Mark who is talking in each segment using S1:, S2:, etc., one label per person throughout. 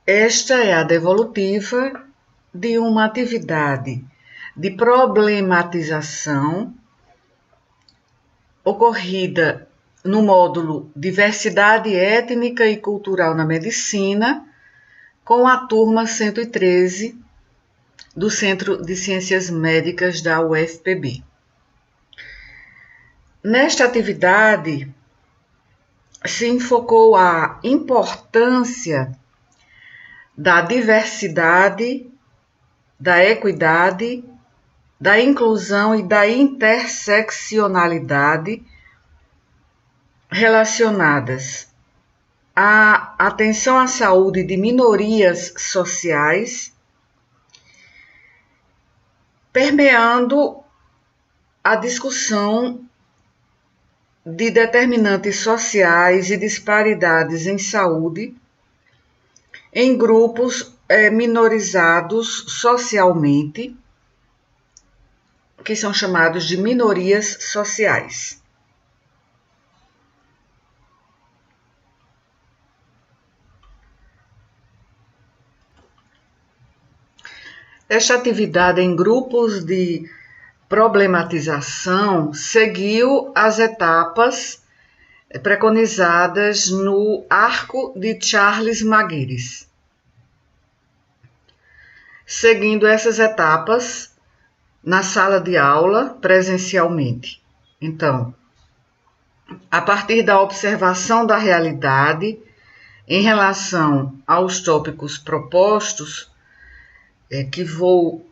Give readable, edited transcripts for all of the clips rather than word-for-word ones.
S1: Esta é a devolutiva de uma atividade de problematização ocorrida no módulo Diversidade Étnica e Cultural na Medicina, com a turma 113 do Centro de Ciências Médicas da UFPB. Nesta atividade, se enfocou a importância da diversidade, da equidade, da inclusão e da interseccionalidade relacionadas à atenção à saúde de minorias sociais, permeando a discussão de determinantes sociais e disparidades em saúde em grupos minorizados socialmente, que são chamados de minorias sociais. Esta atividade em grupos de problematização seguiu as etapas preconizadas no Arco de Charles Maguires. Seguindo essas etapas na sala de aula presencialmente. Então, a partir da observação da realidade em relação aos tópicos propostos, que vou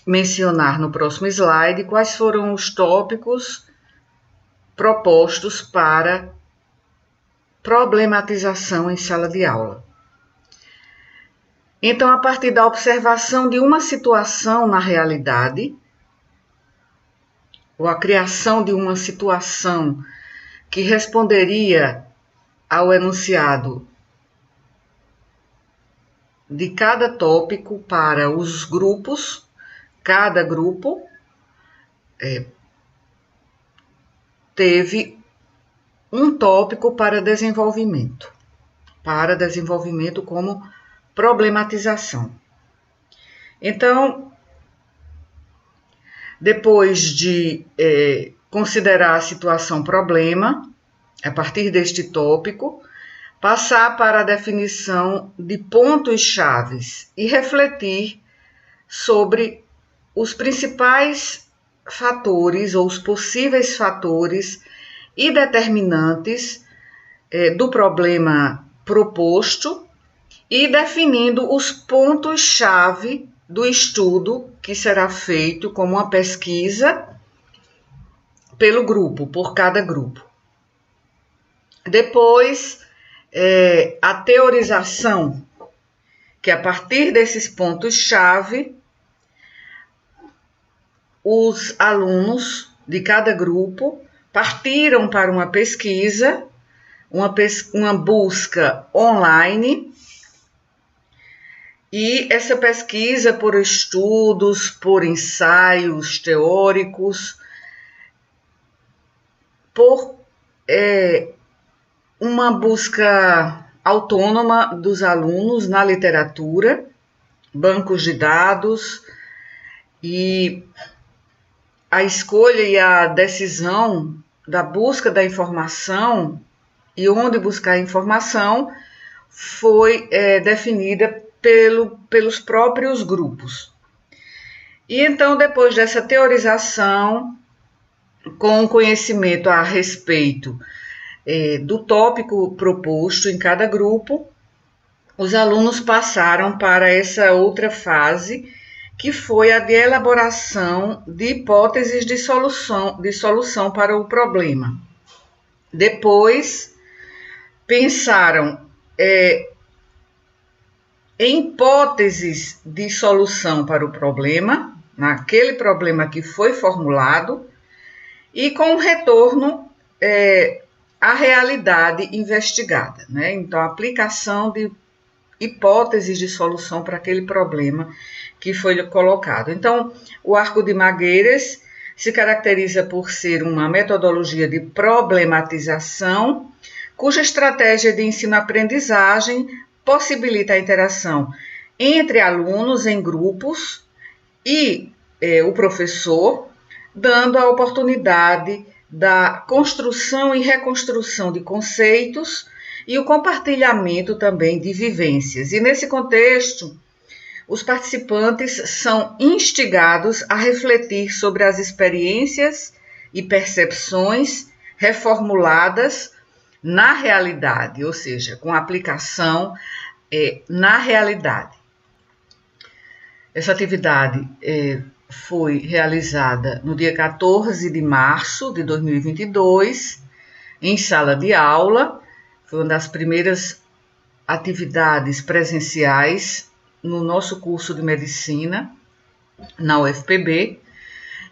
S1: mencionar no próximo slide, quais foram os tópicos propostos para problematização em sala de aula. Então, a partir da observação de uma situação na realidade, ou a criação de uma situação que responderia ao enunciado de cada tópico para os grupos, cada grupo teve um tópico para desenvolvimento como problematização. Então, depois de considerar a situação problema, a partir deste tópico, passar para a definição de pontos chaves e refletir sobre os principais fatores ou os possíveis fatores e determinantes do problema proposto e definindo os pontos-chave do estudo que será feito como uma pesquisa pelo grupo, por cada grupo. Depois, a teorização, que a partir desses pontos-chave, os alunos de cada grupo partiram para uma pesquisa, uma busca online, e essa pesquisa por estudos, por ensaios teóricos, por uma busca autônoma dos alunos na literatura, bancos de dados, e a escolha e a decisão da busca da informação e onde buscar a informação foi definida pelos próprios grupos. E então, depois dessa teorização, com conhecimento a respeito do tópico proposto em cada grupo, os alunos passaram para essa outra fase, que foi a de elaboração de hipóteses de solução para o problema. Depois, pensaram em hipóteses de solução para o problema, naquele problema que foi formulado, e com retorno à realidade investigada, né? Então, a aplicação de hipóteses de solução para aquele problema que foi colocado. Então, o Arco de Maguires se caracteriza por ser uma metodologia de problematização, cuja estratégia de ensino-aprendizagem possibilita a interação entre alunos em grupos e o professor, dando a oportunidade da construção e reconstrução de conceitos e o compartilhamento também de vivências. E nesse contexto, os participantes são instigados a refletir sobre as experiências e percepções reformuladas na realidade, ou seja, com aplicação na realidade. Essa atividade foi realizada no dia 14 de março de 2022, em sala de aula. Foi uma das primeiras atividades presenciais no nosso curso de medicina, na UFPB.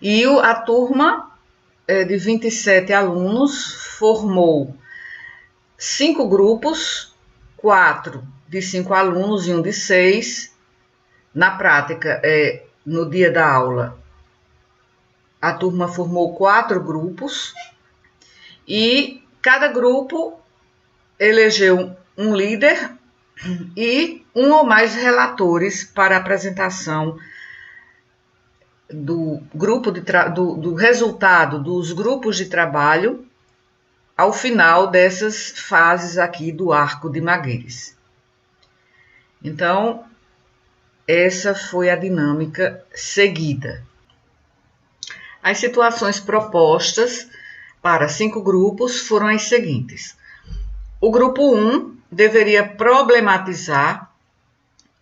S1: E a turma de 27 alunos formou 5 grupos, 4 de 5 alunos e 1 de 6. Na prática, no dia da aula, a turma formou 4 grupos e cada grupo elegeu um líder e um ou mais relatores para a apresentação do grupo do resultado dos grupos de trabalho ao final dessas fases aqui do Arco de Magueires. Então, essa foi a dinâmica seguida. As situações propostas para 5 grupos foram as seguintes. O grupo 1 deveria problematizar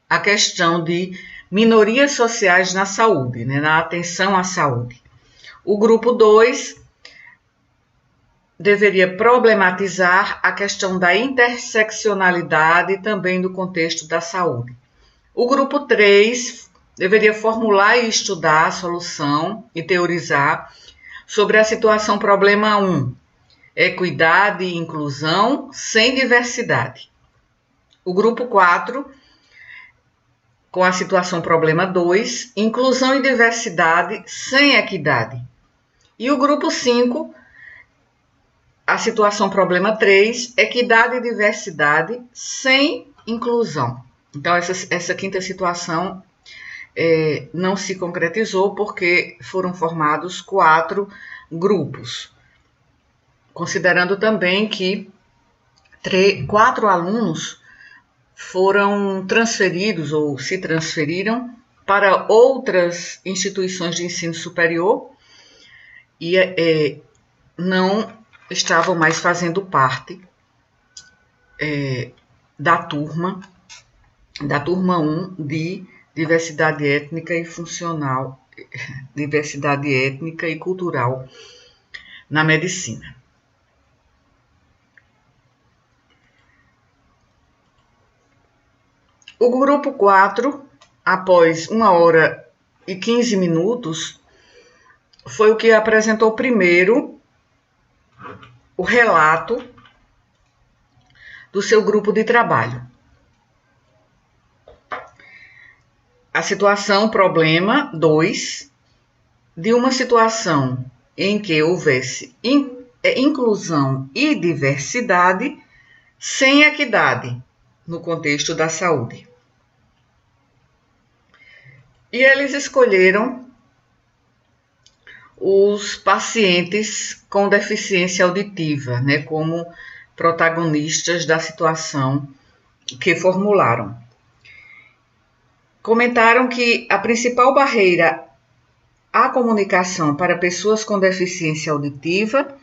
S1: a questão de minorias sociais na saúde, na atenção à saúde. O grupo 2 deveria problematizar a questão da interseccionalidade também no contexto da saúde. O grupo 3 deveria formular e estudar a solução e teorizar sobre a situação problema 1, equidade e inclusão sem diversidade. O grupo 4, com a situação problema 2, inclusão e diversidade sem equidade. E o grupo 5, a situação problema 3, equidade e diversidade sem inclusão. Então, essa quinta situação não se concretizou porque foram formados 4 grupos, considerando também que 4 alunos foram transferidos ou se transferiram para outras instituições de ensino superior e não estavam mais fazendo parte da turma 1 de diversidade étnica e funcional, diversidade étnica e cultural na medicina. O grupo 4, após 1 hora e 15 minutos, foi o que apresentou primeiro o relato do seu grupo de trabalho. A situação problema 2, de uma situação em que houvesse inclusão e diversidade sem equidade no contexto da saúde. E eles escolheram os pacientes com deficiência auditiva, como protagonistas da situação que formularam. Comentaram que a principal barreira à comunicação para pessoas com deficiência auditiva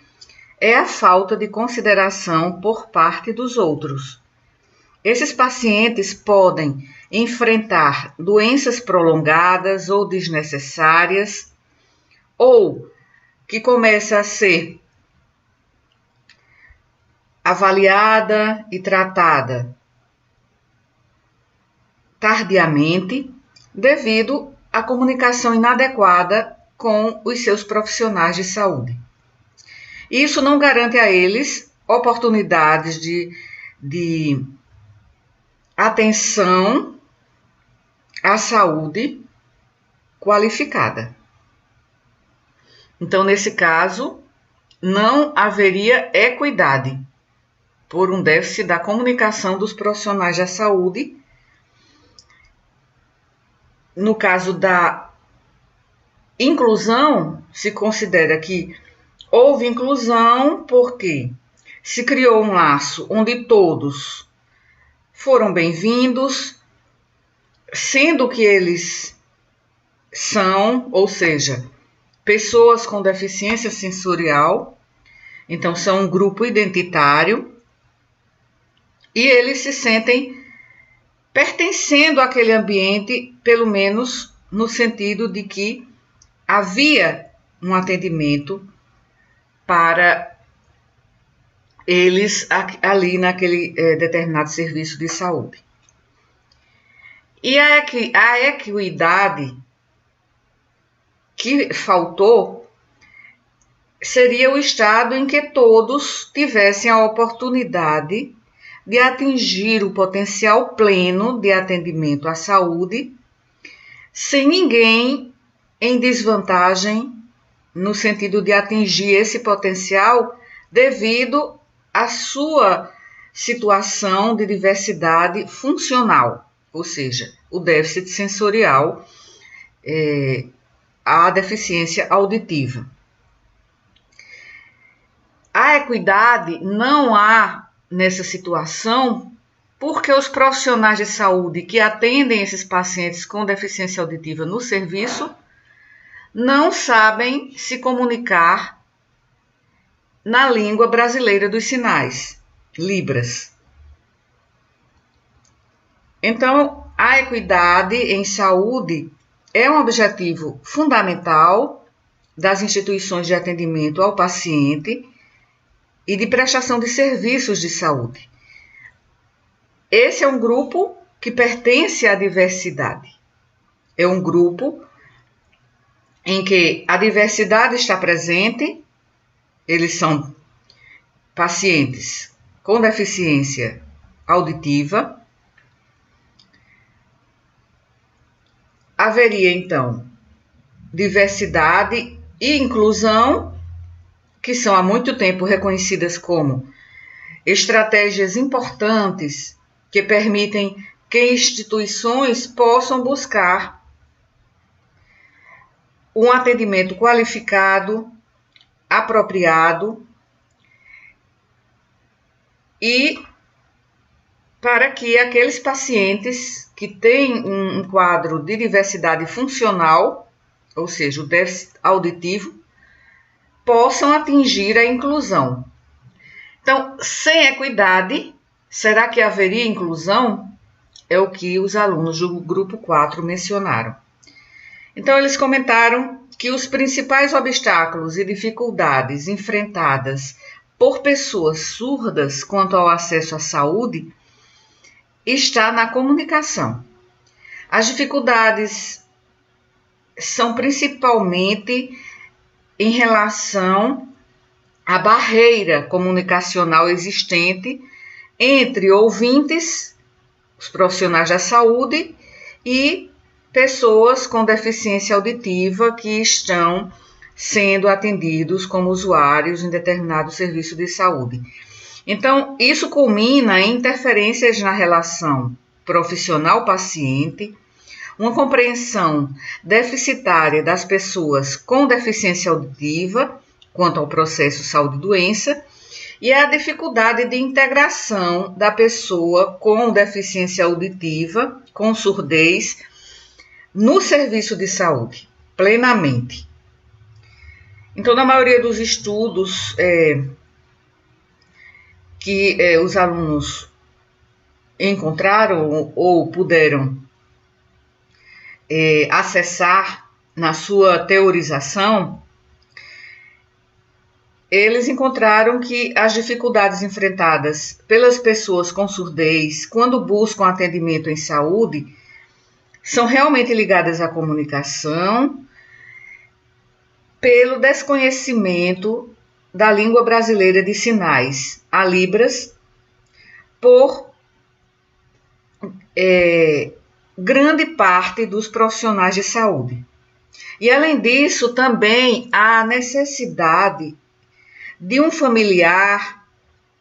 S1: é a falta de consideração por parte dos outros. Esses pacientes podem enfrentar doenças prolongadas ou desnecessárias, ou que começa a ser avaliada e tratada tardiamente, devido à comunicação inadequada com os seus profissionais de saúde. Isso não garante a eles oportunidades de atenção à saúde qualificada. Então, nesse caso, não haveria equidade, por um déficit da comunicação dos profissionais da saúde. No caso da inclusão, se considera que houve inclusão porque se criou um laço onde todos foram bem-vindos, sendo que eles são, ou seja, pessoas com deficiência sensorial, então são um grupo identitário, e eles se sentem pertencendo àquele ambiente, pelo menos no sentido de que havia um atendimento para eles ali naquele determinado serviço de saúde. E a equidade que faltou seria o estado em que todos tivessem a oportunidade de atingir o potencial pleno de atendimento à saúde, sem ninguém em desvantagem no sentido de atingir esse potencial devido à sua situação de diversidade funcional, ou seja, o déficit sensorial, a deficiência auditiva. A equidade não há nessa situação porque os profissionais de saúde que atendem esses pacientes com deficiência auditiva no serviço não sabem se comunicar na língua brasileira dos sinais, Libras. Então, a equidade em saúde é um objetivo fundamental das instituições de atendimento ao paciente e de prestação de serviços de saúde. Esse é um grupo que pertence à diversidade. É um grupo em que a diversidade está presente, eles são pacientes com deficiência auditiva. Haveria, então, diversidade e inclusão, que são há muito tempo reconhecidas como estratégias importantes que permitem que instituições possam buscar um atendimento qualificado, apropriado e para que aqueles pacientes que têm um quadro de diversidade funcional, ou seja, o déficit auditivo, possam atingir a inclusão. Então, sem equidade, será que haveria inclusão? É o que os alunos do grupo 4 mencionaram. Então, eles comentaram que os principais obstáculos e dificuldades enfrentadas por pessoas surdas quanto ao acesso à saúde está na comunicação. As dificuldades são principalmente em relação à barreira comunicacional existente entre ouvintes, os profissionais da saúde, e pessoas com deficiência auditiva que estão sendo atendidos como usuários em determinado serviço de saúde. Então, isso culmina em interferências na relação profissional-paciente, uma compreensão deficitária das pessoas com deficiência auditiva quanto ao processo saúde-doença e a dificuldade de integração da pessoa com deficiência auditiva, com surdez, no serviço de saúde, plenamente. Então, na maioria dos estudos que os alunos encontraram ou puderam acessar na sua teorização, eles encontraram que as dificuldades enfrentadas pelas pessoas com surdez quando buscam atendimento em saúde são realmente ligadas à comunicação, pelo desconhecimento da língua brasileira de sinais, a Libras, por grande parte dos profissionais de saúde. E, além disso, também há a necessidade de um familiar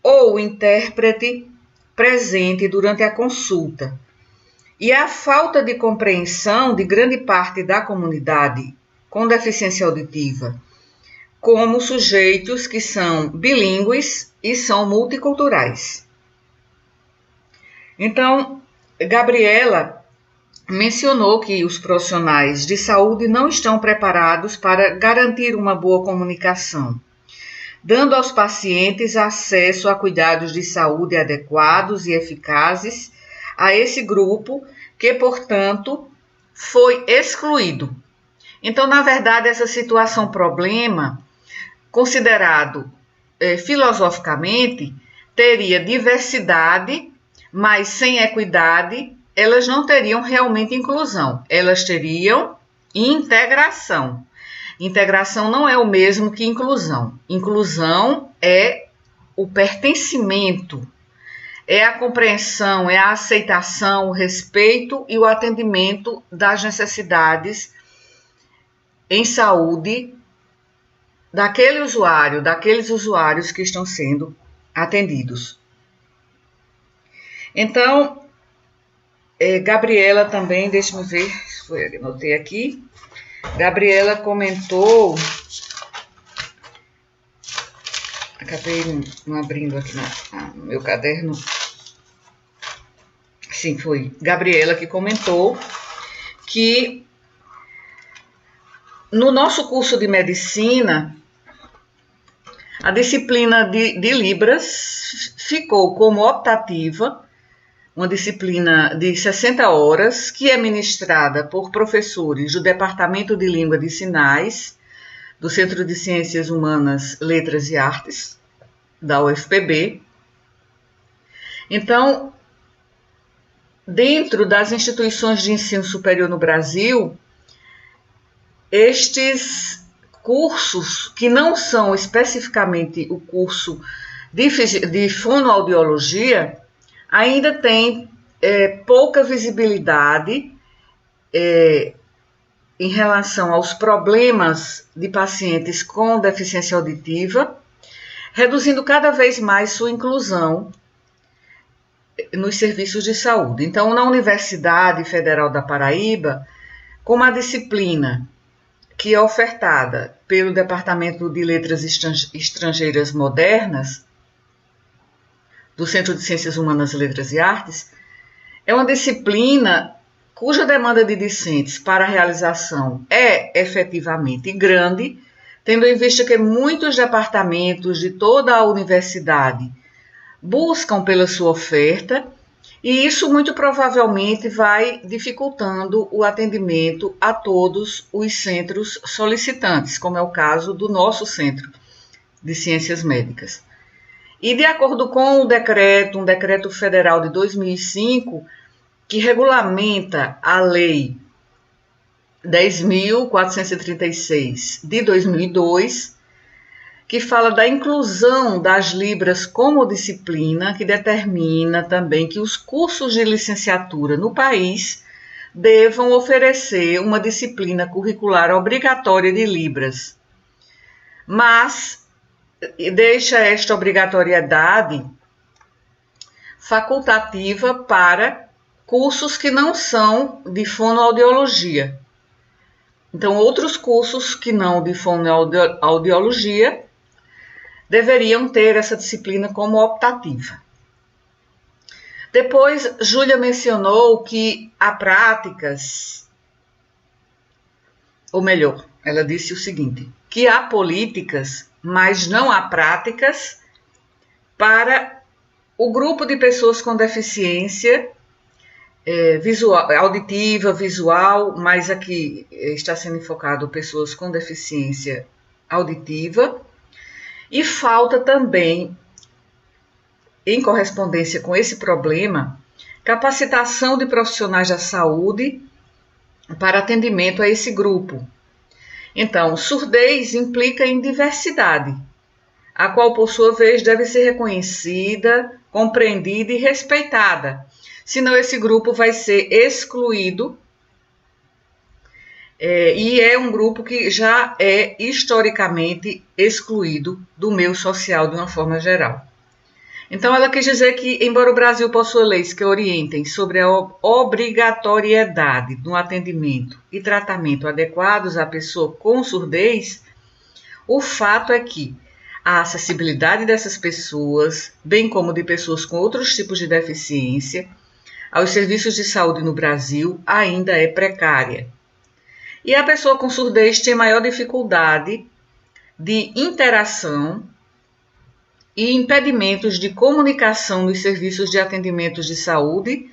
S1: ou intérprete presente durante a consulta, e a falta de compreensão de grande parte da comunidade com deficiência auditiva, como sujeitos que são bilíngues e são multiculturais. Então, Gabriela mencionou que os profissionais de saúde não estão preparados para garantir uma boa comunicação, dando aos pacientes acesso a cuidados de saúde adequados e eficazes a esse grupo que, portanto, foi excluído. Então, na verdade, essa situação problema, considerado filosoficamente, teria diversidade, mas sem equidade, elas não teriam realmente inclusão, elas teriam integração. Integração não é o mesmo que inclusão. Inclusão é o pertencimento, é a compreensão, é a aceitação, o respeito e o atendimento das necessidades em saúde daquele usuário, daqueles usuários que estão sendo atendidos. Então, Gabriela também, deixa-me ver, anotei aqui, Gabriela comentou, acabei não abrindo aqui no meu caderno, sim, foi Gabriela que comentou que no nosso curso de medicina, a disciplina de Libras ficou como optativa, uma disciplina de 60 horas, que é ministrada por professores do Departamento de Língua de Sinais, do Centro de Ciências Humanas, Letras e Artes, da UFPB. Então, dentro das instituições de ensino superior no Brasil, estes cursos, que não são especificamente o curso de fonoaudiologia, ainda tem pouca visibilidade em relação aos problemas de pacientes com deficiência auditiva, reduzindo cada vez mais sua inclusão nos serviços de saúde. Então, na Universidade Federal da Paraíba, como a disciplina que é ofertada pelo Departamento de Letras Estrangeiras Modernas, do Centro de Ciências Humanas, Letras e Artes, é uma disciplina cuja demanda de discentes para a realização é efetivamente grande, tendo em vista que muitos departamentos de toda a universidade buscam pela sua oferta, e isso muito provavelmente vai dificultando o atendimento a todos os centros solicitantes, como é o caso do nosso Centro de Ciências Médicas. E de acordo com um decreto federal de 2005, que regulamenta a Lei 10.436 de 2002, que fala da inclusão das Libras como disciplina, que determina também que os cursos de licenciatura no país devam oferecer uma disciplina curricular obrigatória de Libras, mas deixa esta obrigatoriedade facultativa para cursos que não são de fonoaudiologia. Então, outros cursos que não de fonoaudiologia deveriam ter essa disciplina como optativa. Depois, Júlia mencionou que há práticas, ou melhor, ela disse o seguinte, que há políticas, mas não há práticas para o grupo de pessoas com deficiência auditiva, visual, mas aqui está sendo enfocado pessoas com deficiência auditiva, e falta também, em correspondência com esse problema, capacitação de profissionais da saúde para atendimento a esse grupo. Então, surdez implica em diversidade, a qual, por sua vez, deve ser reconhecida, compreendida e respeitada, senão esse grupo vai ser excluído, e é um grupo que já é historicamente excluído do meio social de uma forma geral. Então, ela quis dizer que, embora o Brasil possua leis que orientem sobre a obrigatoriedade do atendimento e tratamento adequados à pessoa com surdez, o fato é que a acessibilidade dessas pessoas, bem como de pessoas com outros tipos de deficiência, aos serviços de saúde no Brasil ainda é precária. E a pessoa com surdez tem maior dificuldade de interação e impedimentos de comunicação nos serviços de atendimentos de saúde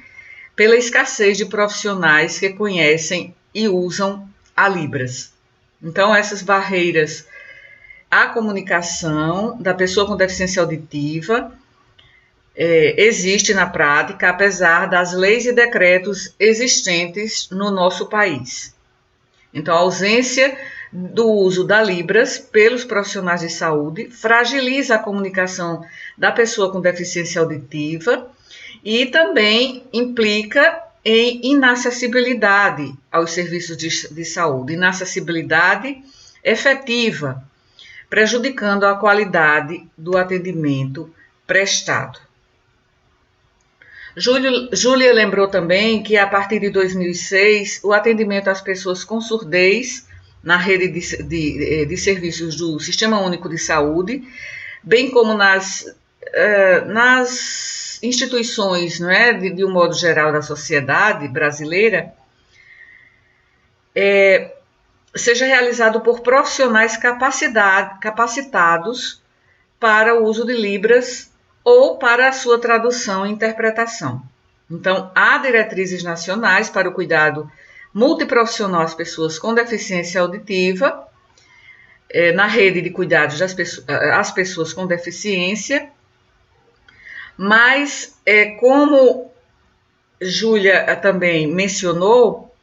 S1: pela escassez de profissionais que conhecem e usam a Libras. Então, essas barreiras à comunicação da pessoa com deficiência auditiva existe na prática, apesar das leis e decretos existentes no nosso país. Então, a ausência do uso da Libras pelos profissionais de saúde fragiliza a comunicação da pessoa com deficiência auditiva e também implica em inacessibilidade aos serviços de saúde, inacessibilidade efetiva, prejudicando a qualidade do atendimento prestado. Júlia lembrou também que, a partir de 2006, o atendimento às pessoas com surdez na rede de serviços do Sistema Único de Saúde, bem como nas instituições, não é, de um modo geral da sociedade brasileira, seja realizado por profissionais capacitados para o uso de Libras ou para a sua tradução e interpretação. Então, há diretrizes nacionais para o cuidado multiprofissional às pessoas com deficiência auditiva, na rede de cuidados às pessoas com deficiência, mas, como Júlia também mencionou,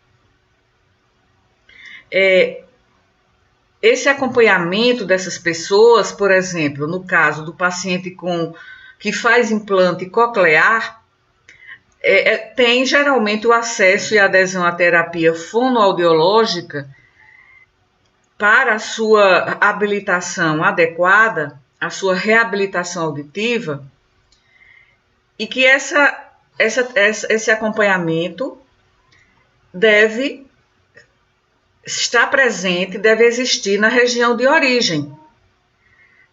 S1: esse acompanhamento dessas pessoas, por exemplo, no caso do paciente que faz implante coclear, tem geralmente o acesso e adesão à terapia fonoaudiológica para a sua habilitação adequada, a sua reabilitação auditiva, e que esse acompanhamento deve estar presente, deve existir na região de origem,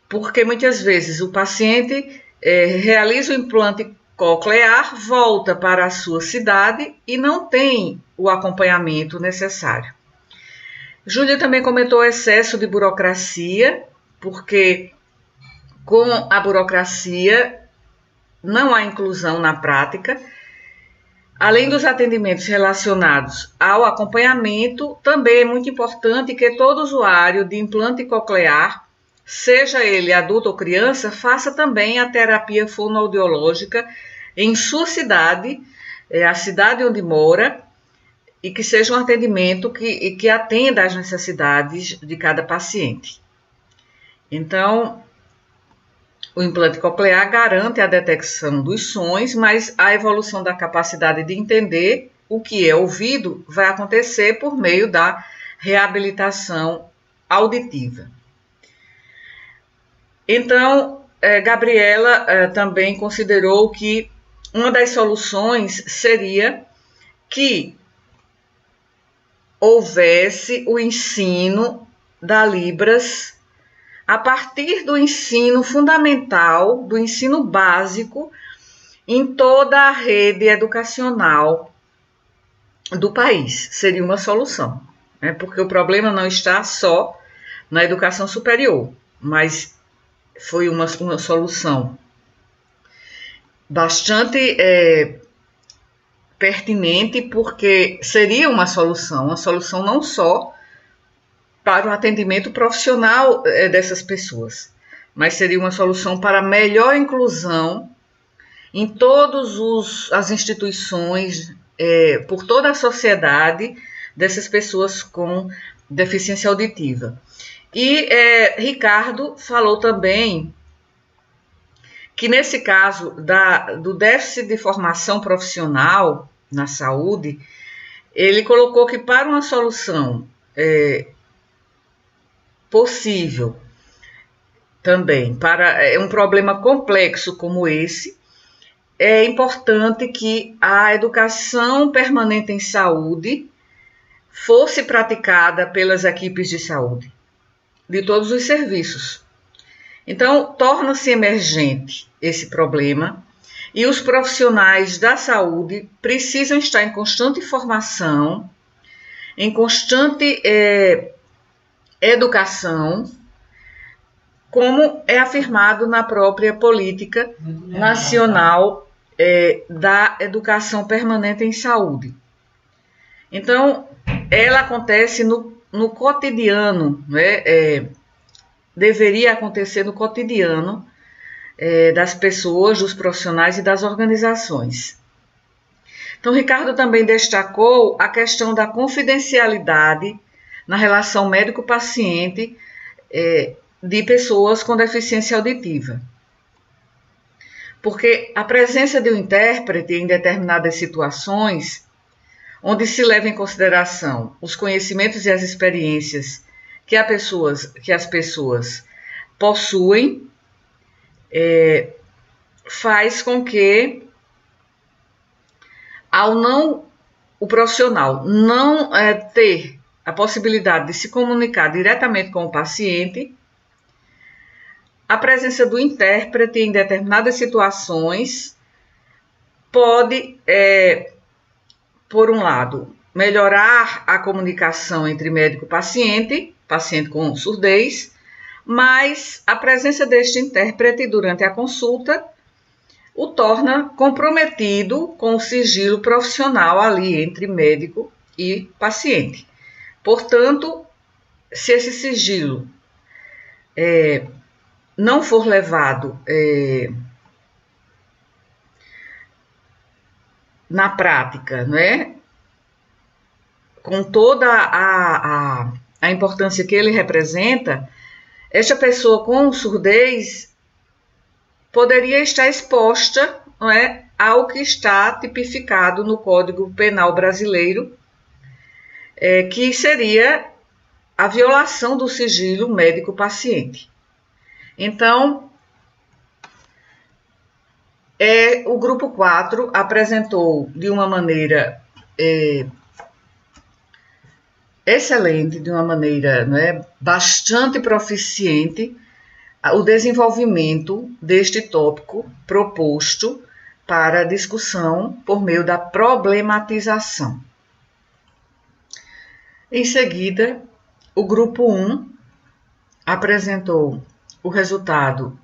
S1: porque muitas vezes o paciente realiza o implante coclear, volta para a sua cidade e não tem o acompanhamento necessário. Júlia também comentou o excesso de burocracia, porque com a burocracia não há inclusão na prática. Além dos atendimentos relacionados ao acompanhamento, também é muito importante que todo usuário de implante coclear, seja ele adulto ou criança, faça também a terapia fonoaudiológica em sua cidade, a cidade onde mora, e que seja um atendimento que atenda às necessidades de cada paciente. Então, o implante coclear garante a detecção dos sons, mas a evolução da capacidade de entender o que é ouvido vai acontecer por meio da reabilitação auditiva. Então, Gabriela também considerou que uma das soluções seria que houvesse o ensino da Libras a partir do ensino fundamental, do ensino básico, em toda a rede educacional do país. Seria uma solução, né? Porque o problema não está só na educação superior, mas foi uma solução bastante pertinente, porque seria uma solução não só para o atendimento profissional dessas pessoas, mas seria uma solução para melhor inclusão em todas as instituições, por toda a sociedade, dessas pessoas com deficiência auditiva. E Ricardo falou também que, nesse caso do déficit de formação profissional na saúde, ele colocou que, para uma solução possível também. Para um problema complexo como esse, é importante que a educação permanente em saúde fosse praticada pelas equipes de saúde, de todos os serviços. Então, torna-se emergente esse problema e os profissionais da saúde precisam estar em constante formação, em constante educação, como é afirmado na própria política nacional da educação permanente em saúde. Então, ela acontece no cotidiano, né? Deveria acontecer no cotidiano das pessoas, dos profissionais e das organizações. Então, Ricardo também destacou a questão da confidencialidade na relação médico-paciente de pessoas com deficiência auditiva. Porque a presença de um intérprete em determinadas situações, onde se leva em consideração os conhecimentos e as experiências que as pessoas possuem, faz com que o profissional não ter a possibilidade de se comunicar diretamente com o paciente, a presença do intérprete em determinadas situações pode, por um lado, melhorar a comunicação entre médico e paciente com surdez, mas a presença deste intérprete durante a consulta o torna comprometido com o sigilo profissional ali entre médico e paciente. Portanto, se esse sigilo não for levado na prática, né, com toda a importância que ele representa, esta pessoa com surdez poderia estar exposta, não é, ao que está tipificado no Código Penal brasileiro, que seria a violação do sigilo médico-paciente. Então, o grupo 4 apresentou de uma maneira excelente, de uma maneira, né, bastante proficiente, o desenvolvimento deste tópico proposto para discussão por meio da problematização. Em seguida, o grupo 1 apresentou o resultado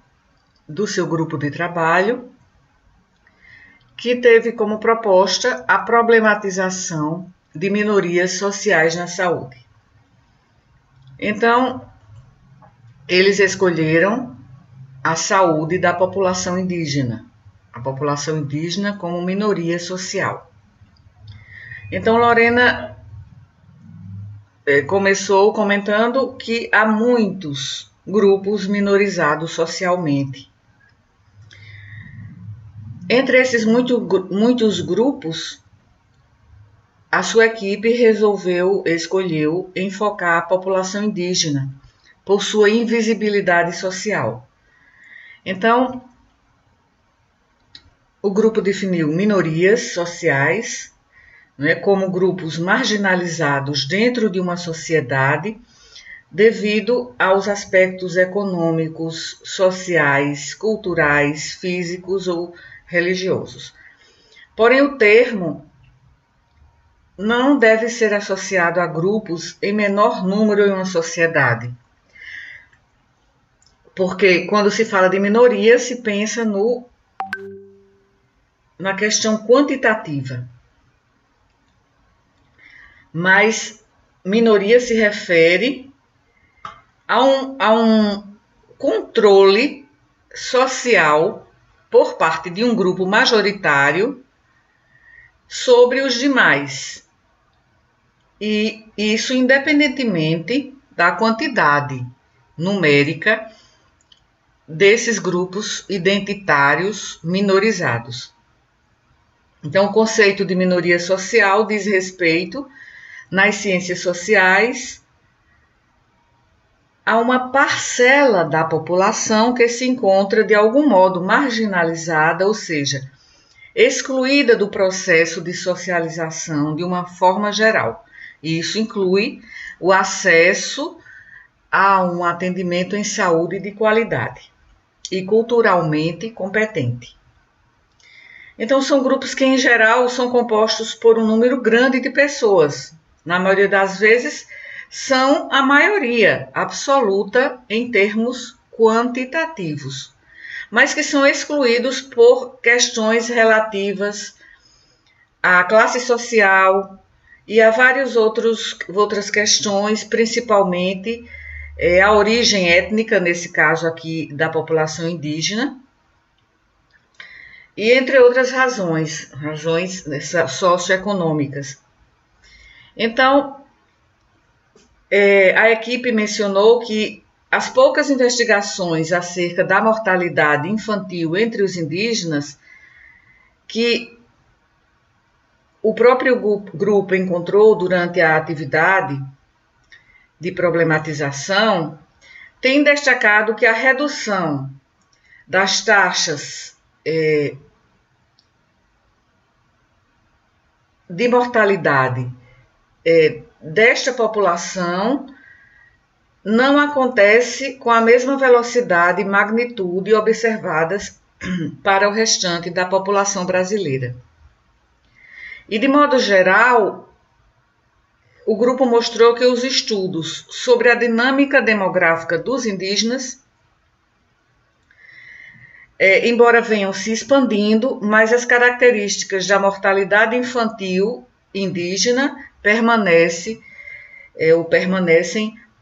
S1: do seu grupo de trabalho, que teve como proposta a problematização de minorias sociais na saúde. Então, eles escolheram a saúde da população indígena, a população indígena como minoria social. Então, Lorena começou comentando que há muitos grupos minorizados socialmente. Entre esses muitos grupos, a sua equipe escolheu enfocar a população indígena por sua invisibilidade social. Então, o grupo definiu minorias sociais, né, como grupos marginalizados dentro de uma sociedade devido aos aspectos econômicos, sociais, culturais, físicos ou religiosos. Porém, o termo não deve ser associado a grupos em menor número em uma sociedade. Porque quando se fala de minoria, se pensa na questão quantitativa. Mas minoria se refere a um controle social por parte de um grupo majoritário sobre os demais. E isso independentemente da quantidade numérica desses grupos identitários minorizados. Então, o conceito de minoria social diz respeito, nas ciências sociais, a uma parcela da população que se encontra de algum modo marginalizada, ou seja, excluída do processo de socialização de uma forma geral. E isso inclui o acesso a um atendimento em saúde de qualidade e culturalmente competente. Então, são grupos que, em geral, são compostos por um número grande de pessoas. Na maioria das vezes, são a maioria absoluta em termos quantitativos, mas que são excluídos por questões relativas à classe social e a várias outras questões, principalmente a origem étnica, nesse caso aqui da população indígena, e entre outras razões socioeconômicas. Então, a equipe mencionou que as poucas investigações acerca da mortalidade infantil entre os indígenas que o próprio grupo encontrou durante a atividade de problematização têm destacado que a redução das taxas de mortalidade desta população não acontece com a mesma velocidade e magnitude observadas para o restante da população brasileira. E, de modo geral, o grupo mostrou que os estudos sobre a dinâmica demográfica dos indígenas, embora venham se expandindo, mas as características da mortalidade infantil indígena permanecem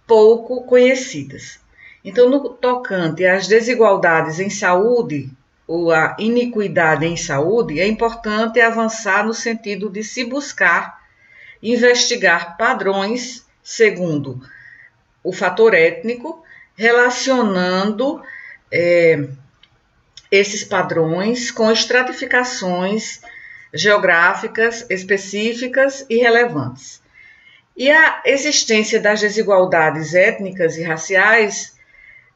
S1: pouco conhecidas. Então, no tocante às desigualdades em saúde, ou a iniquidade em saúde, é importante avançar no sentido de se buscar investigar padrões segundo o fator étnico, relacionando esses padrões com estratificações geográficas específicas e relevantes. E a existência das desigualdades étnicas e raciais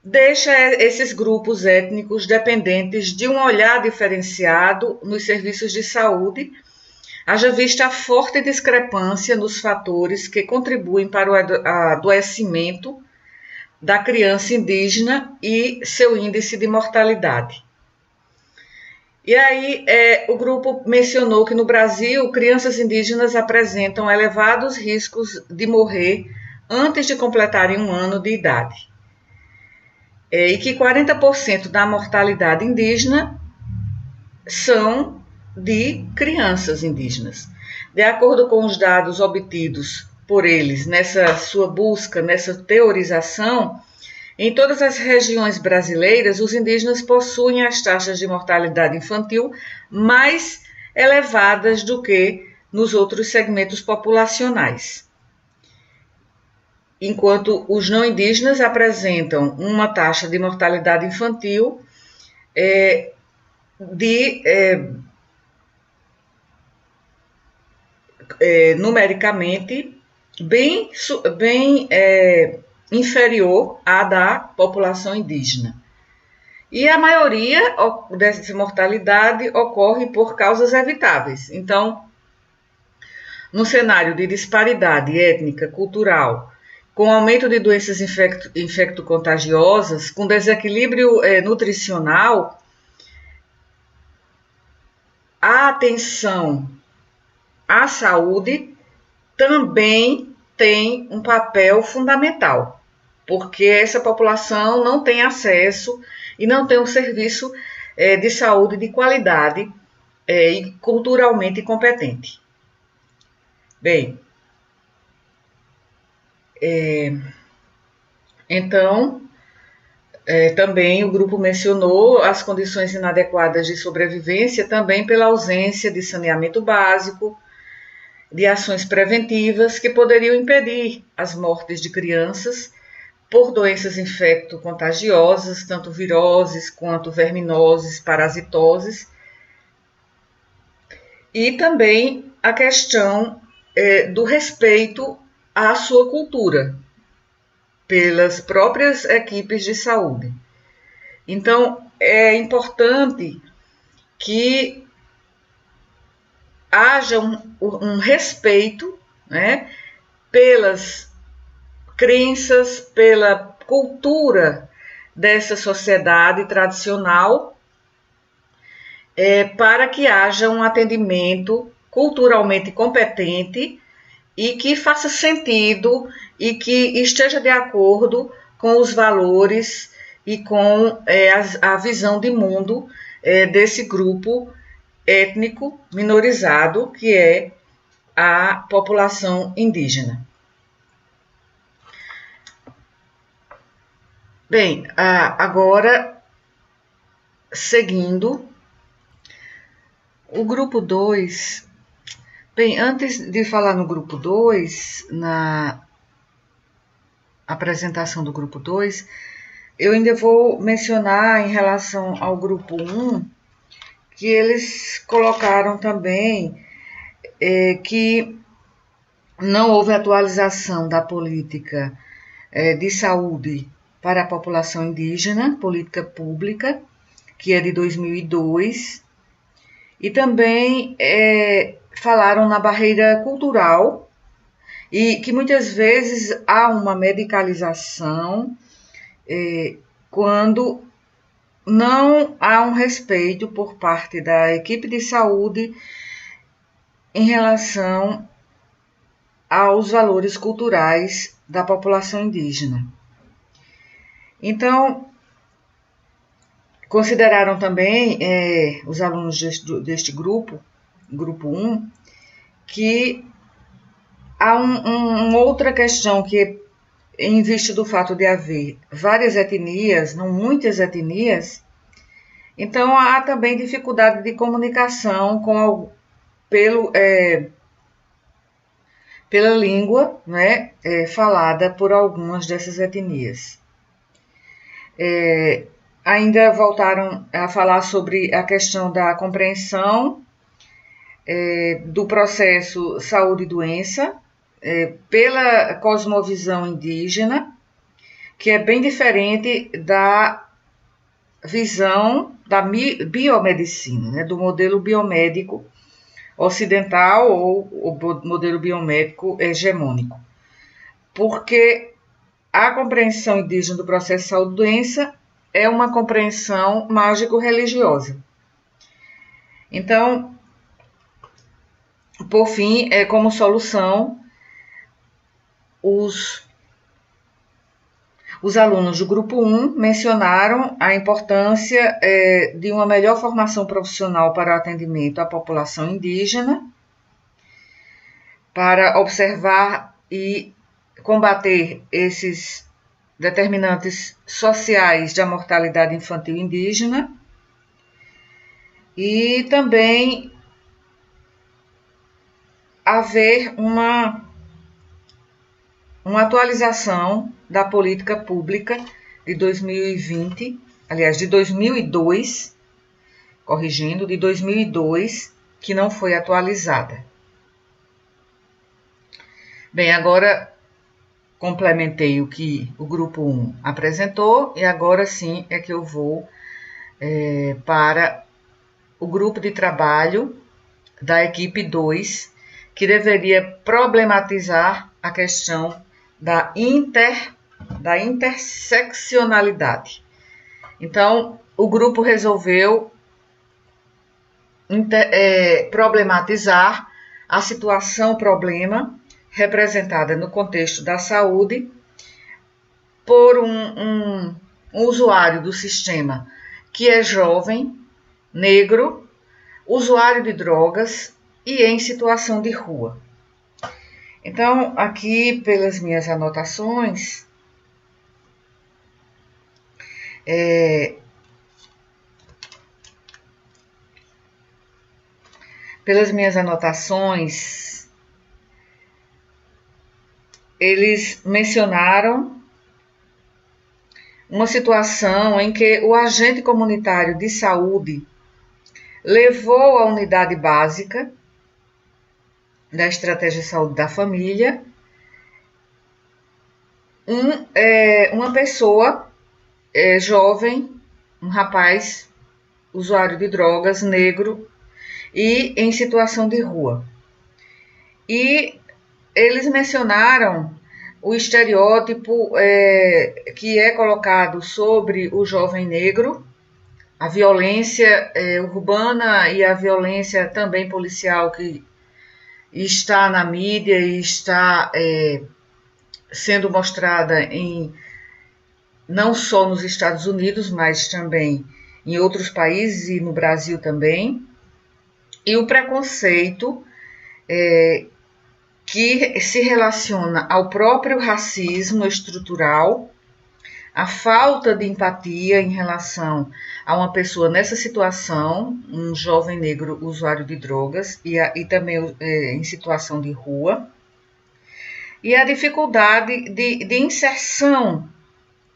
S1: deixa esses grupos étnicos dependentes de um olhar diferenciado nos serviços de saúde, haja vista a forte discrepância nos fatores que contribuem para o adoecimento da criança indígena e seu índice de mortalidade. E aí, o grupo mencionou que no Brasil, crianças indígenas apresentam elevados riscos de morrer antes de completarem 1 ano de idade. E que 40% da mortalidade indígena são de crianças indígenas. De acordo com os dados obtidos por eles nessa sua busca, nessa teorização, em todas as regiões brasileiras, os indígenas possuem as taxas de mortalidade infantil mais elevadas do que nos outros segmentos populacionais, enquanto os não indígenas apresentam uma taxa de mortalidade infantil numericamente bem inferior à da população indígena. E a maioria dessa mortalidade ocorre por causas evitáveis. Então, no cenário de disparidade étnica, cultural, com aumento de doenças infecto-contagiosas, com desequilíbrio nutricional, a atenção à saúde também tem um papel fundamental, porque essa população não tem acesso e não tem um serviço de saúde de qualidade e culturalmente competente. Bem, então, também o grupo mencionou as condições inadequadas de sobrevivência, também pela ausência de saneamento básico, de ações preventivas que poderiam impedir as mortes de crianças por doenças infecto-contagiosas, tanto viroses quanto verminoses, parasitoses, e também a questão do respeito à sua cultura, pelas próprias equipes de saúde. Então, é importante que haja um respeito, né, pelas crenças, pela cultura dessa sociedade tradicional, para que haja um atendimento culturalmente competente e que faça sentido e que esteja de acordo com os valores e com a visão de mundo desse grupo étnico minorizado, que é a população indígena. Bem, agora, seguindo, o grupo 2. Bem, antes de falar no grupo 2, na apresentação do grupo 2, eu ainda vou mencionar em relação ao grupo 1, que eles colocaram também que não houve atualização da política de saúde para a população indígena, política pública, que é de 2002, e também falaram na barreira cultural, e que muitas vezes há uma medicalização quando não há um respeito por parte da equipe de saúde em relação aos valores culturais da população indígena. Então, consideraram também os alunos deste grupo 1, que há uma outra questão que, em vista do fato de haver várias etnias, não muitas etnias, então há também dificuldade de comunicação pela língua, né, falada por algumas dessas etnias. Ainda voltaram a falar sobre a questão da compreensão do processo saúde e doença pela cosmovisão indígena, que é bem diferente da visão da biomedicina, né, do modelo biomédico ocidental ou o modelo biomédico hegemônico. Porque a compreensão indígena do processo de saúde e doença é uma compreensão mágico-religiosa. Então, por fim, como solução, os alunos do grupo 1 mencionaram a importância de uma melhor formação profissional para o atendimento à população indígena, para observar e combater esses determinantes sociais da mortalidade infantil indígena e também haver uma atualização da política pública de 2020, aliás, de 2002, corrigindo, de 2002, que não foi atualizada. Bem, agora complementei o que o grupo 1 apresentou e agora sim é que eu vou para o grupo de trabalho da equipe 2, que deveria problematizar a questão da interseccionalidade. Então, o grupo resolveu problematizar a situação-problema representada no contexto da saúde por um usuário do sistema que é jovem, negro, usuário de drogas e em situação de rua. Então, aqui, pelas minhas anotações, eles mencionaram uma situação em que o agente comunitário de saúde levou a unidade básica da estratégia de saúde da família uma pessoa jovem, um rapaz, usuário de drogas, negro e em situação de rua. E eles mencionaram o estereótipo que é colocado sobre o jovem negro, a violência urbana e a violência também policial que está na mídia e está sendo mostrada não só nos Estados Unidos, mas também em outros países e no Brasil também. E o preconceito que se relaciona ao próprio racismo estrutural, a falta de empatia em relação a uma pessoa nessa situação, um jovem negro usuário de drogas e também em situação de rua, e a dificuldade de inserção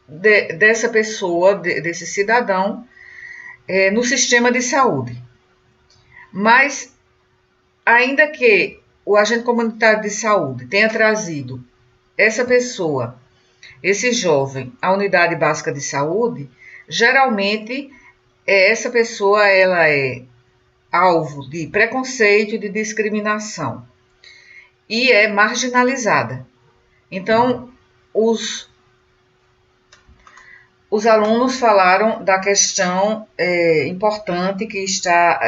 S1: dessa pessoa, desse cidadão, no sistema de saúde. Mas, ainda que o agente comunitário de saúde tenha trazido essa pessoa, esse jovem, à unidade básica de saúde, geralmente essa pessoa ela é alvo de preconceito e de discriminação e é marginalizada. Então, os alunos falaram da questão importante que está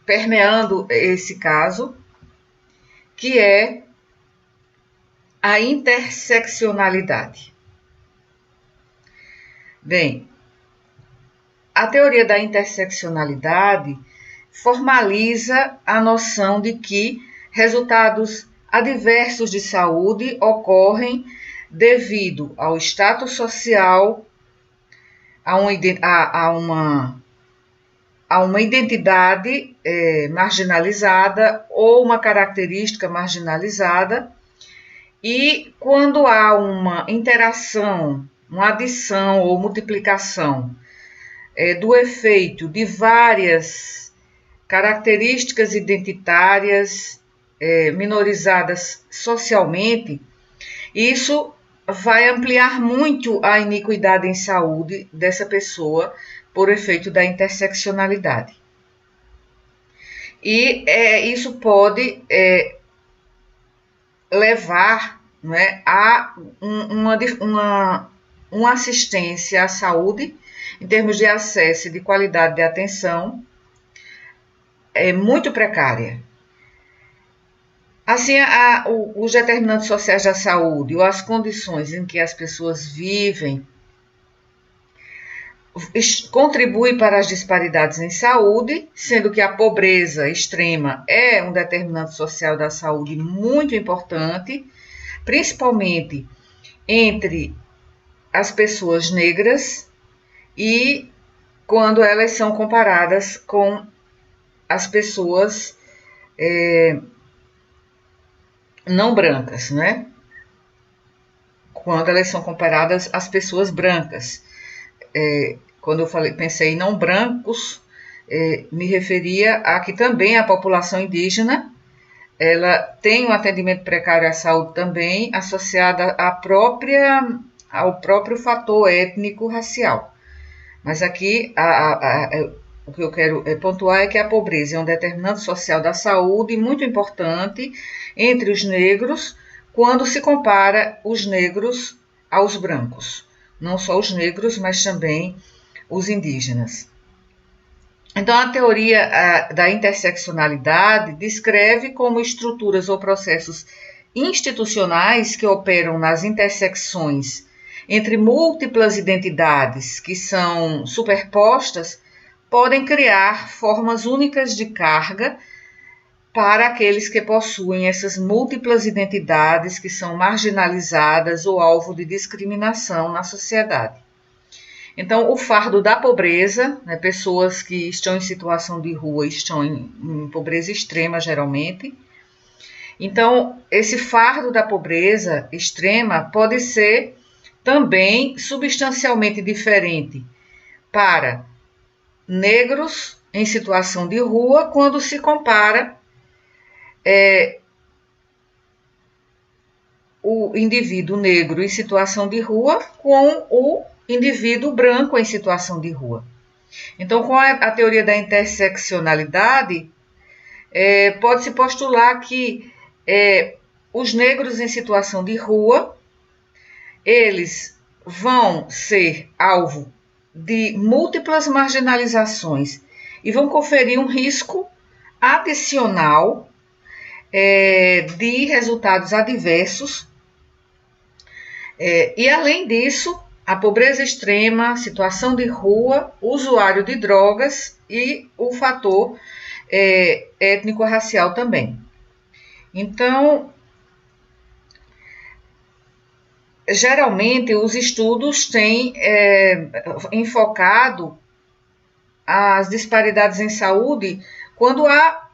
S1: permeando esse caso, que é a interseccionalidade. Bem, a teoria da interseccionalidade formaliza a noção de que resultados adversos de saúde ocorrem devido ao status social, a uma identidade marginalizada ou uma característica marginalizada, e quando há uma interação, uma adição ou multiplicação do efeito de várias características identitárias minorizadas socialmente, isso vai ampliar muito a iniquidade em saúde dessa pessoa por efeito da interseccionalidade. E isso pode levar, né, a uma assistência à saúde, em termos de acesso e de qualidade de atenção, muito precária. Assim, os determinantes sociais da saúde ou as condições em que as pessoas vivem contribuem para as disparidades em saúde, sendo que a pobreza extrema é um determinante social da saúde muito importante, principalmente entre as pessoas negras e quando elas são comparadas com as pessoas não brancas, né? Quando elas são comparadas às pessoas brancas. Quando eu pensei em não brancos, me referia a que também a população indígena ela tem um atendimento precário à saúde também, associada ao próprio fator étnico-racial. Mas aqui o que eu quero pontuar é que a pobreza é um determinante social da saúde muito importante entre os negros, quando se compara os negros aos brancos. Não só os negros, mas também os indígenas. Então, a teoria da interseccionalidade descreve como estruturas ou processos institucionais que operam nas intersecções entre múltiplas identidades que são superpostas podem criar formas únicas de carga para aqueles que possuem essas múltiplas identidades que são marginalizadas ou alvo de discriminação na sociedade. Então, o fardo da pobreza, né, pessoas que estão em situação de rua estão em pobreza extrema, geralmente. Então, esse fardo da pobreza extrema pode ser também substancialmente diferente para negros em situação de rua quando se compara o indivíduo negro em situação de rua com o indivíduo branco em situação de rua. Então, com a teoria da interseccionalidade, pode-se postular que os negros em situação de rua, eles vão ser alvo de múltiplas marginalizações e vão conferir um risco adicional de resultados adversos. E, além disso, a pobreza extrema, situação de rua, usuário de drogas e o fator étnico-racial também. Então, geralmente, os estudos têm enfocado as disparidades em saúde quando há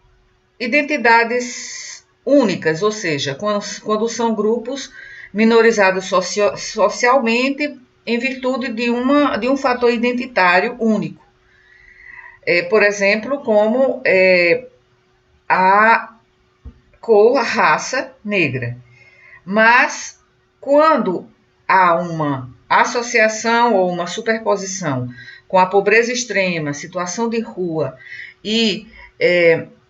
S1: identidades únicas, ou seja, quando são grupos minorizados socialmente em virtude de um fator identitário único. Por exemplo, como a cor, a raça negra. Mas, quando há uma associação ou uma superposição com a pobreza extrema, situação de rua e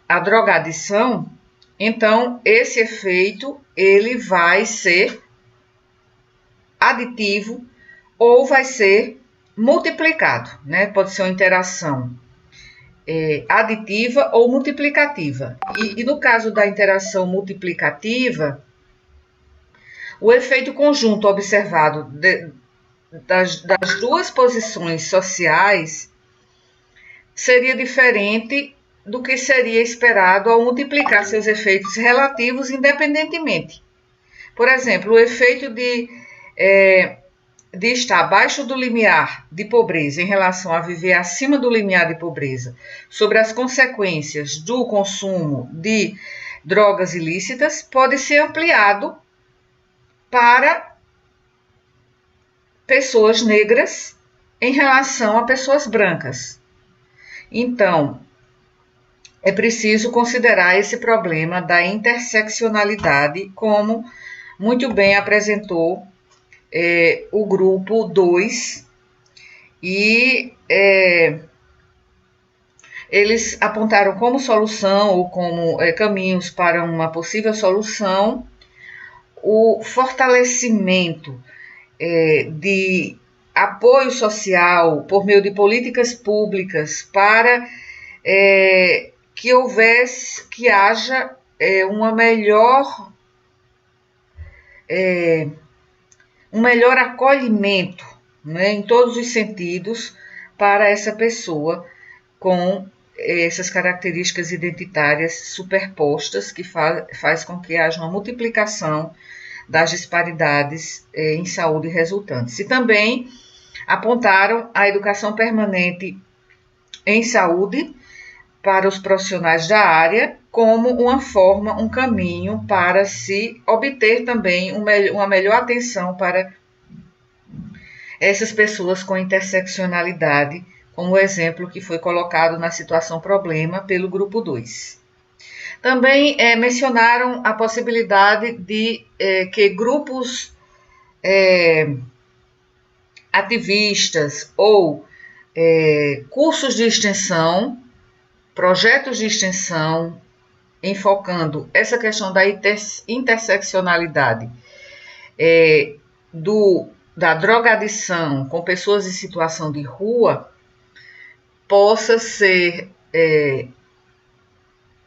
S1: a drogadição, então esse efeito ele vai ser aditivo ou vai ser multiplicado, né? Pode ser uma interação aditiva ou multiplicativa. E no caso da interação multiplicativa, o efeito conjunto observado das duas posições sociais seria diferente do que seria esperado ao multiplicar seus efeitos relativos independentemente. Por exemplo, o efeito de estar abaixo do limiar de pobreza em relação a viver acima do limiar de pobreza sobre as consequências do consumo de drogas ilícitas pode ser ampliado para pessoas negras em relação a pessoas brancas. Então, é preciso considerar esse problema da interseccionalidade, como muito bem apresentou o grupo 2, e eles apontaram como solução ou como caminhos para uma possível solução o fortalecimento de apoio social por meio de políticas públicas para que haja um melhor acolhimento, né, em todos os sentidos para essa pessoa com essas características identitárias superpostas que faz com que haja uma multiplicação das disparidades em saúde resultantes. E também apontaram a educação permanente em saúde para os profissionais da área como uma forma, um caminho para se obter também uma melhor atenção para essas pessoas com interseccionalidade, como o exemplo que foi colocado na situação problema pelo grupo 2. Também mencionaram a possibilidade de que grupos ativistas ou cursos de extensão, projetos de extensão, enfocando essa questão da interseccionalidade da drogadição com pessoas em situação de rua, possa ser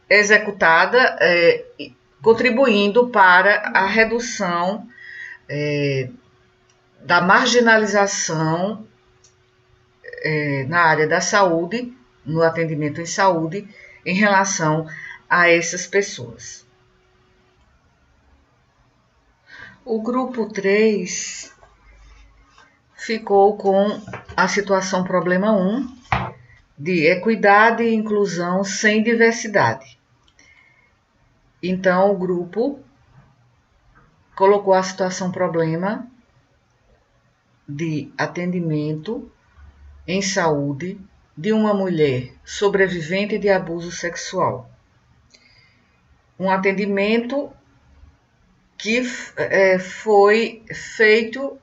S1: executada, contribuindo para a redução da marginalização na área da saúde, no atendimento em saúde, em relação a essas pessoas. O grupo 3 ficou com a situação problema 1, de equidade e inclusão sem diversidade. Então, o grupo colocou a situação problema de atendimento em saúde de uma mulher sobrevivente de abuso sexual. Um atendimento que foi feito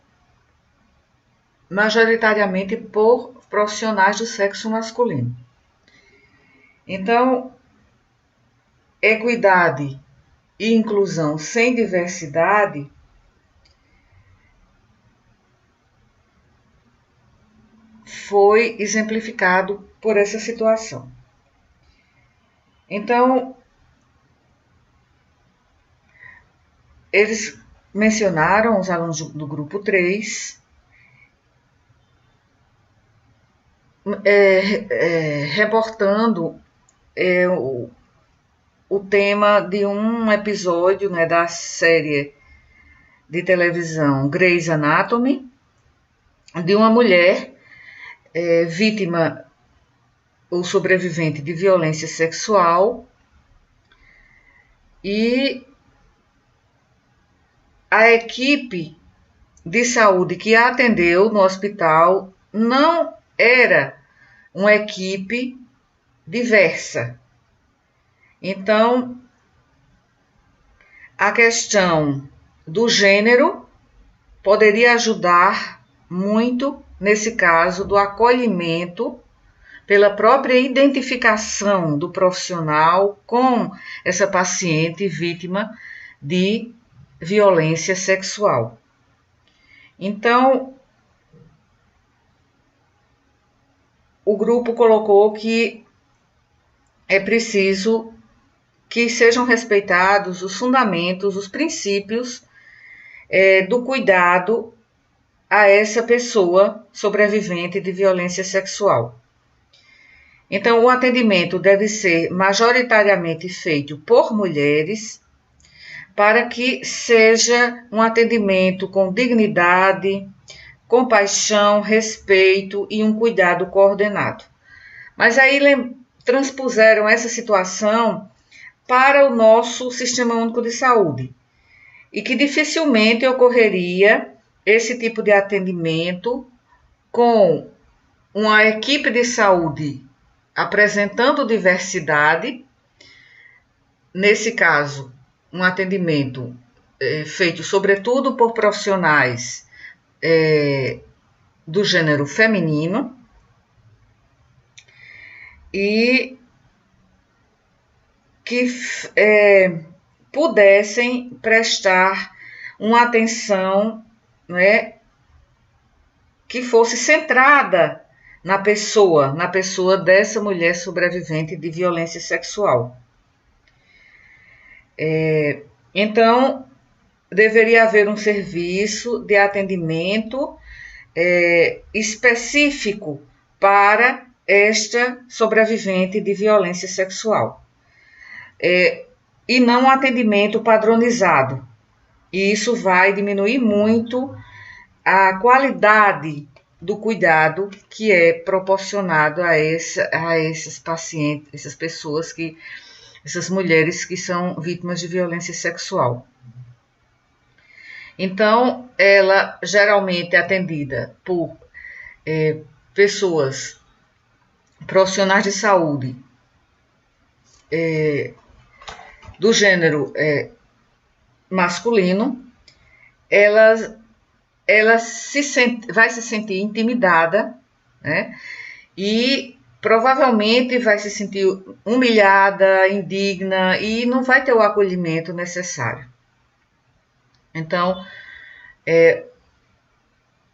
S1: majoritariamente por profissionais do sexo masculino. Então, equidade e inclusão sem diversidade foi exemplificado por essa situação. Então, eles mencionaram, os alunos do grupo 3, reportando o tema de um episódio, né, da série de televisão Grey's Anatomy, de uma mulher vítima ou sobrevivente de violência sexual, e a equipe de saúde que a atendeu no hospital não era uma equipe diversa. Então, a questão do gênero poderia ajudar muito nesse caso do acolhimento pela própria identificação do profissional com essa paciente vítima de violência sexual. Então, o grupo colocou que é preciso que sejam respeitados os fundamentos, os princípios do cuidado a essa pessoa sobrevivente de violência sexual. Então, o atendimento deve ser majoritariamente feito por mulheres, para que seja um atendimento com dignidade, compaixão, respeito e um cuidado coordenado. Mas aí transpuseram essa situação para o nosso Sistema Único de Saúde, e que dificilmente ocorreria esse tipo de atendimento com uma equipe de saúde apresentando diversidade, nesse caso, um atendimento feito sobretudo por profissionais do gênero feminino, e que pudessem prestar uma atenção, né, que fosse centrada na pessoa dessa mulher sobrevivente de violência sexual. Então, deveria haver um serviço de atendimento específico para esta sobrevivente de violência sexual. E não um atendimento padronizado. E isso vai diminuir muito a qualidade do cuidado que é proporcionado a esses pacientes, essas mulheres que são vítimas de violência sexual. Então, ela geralmente é atendida por pessoas, profissionais de saúde, do gênero masculino. Ela vai se sentir intimidada, né? E provavelmente vai se sentir humilhada, indigna, e não vai ter o acolhimento necessário. Então,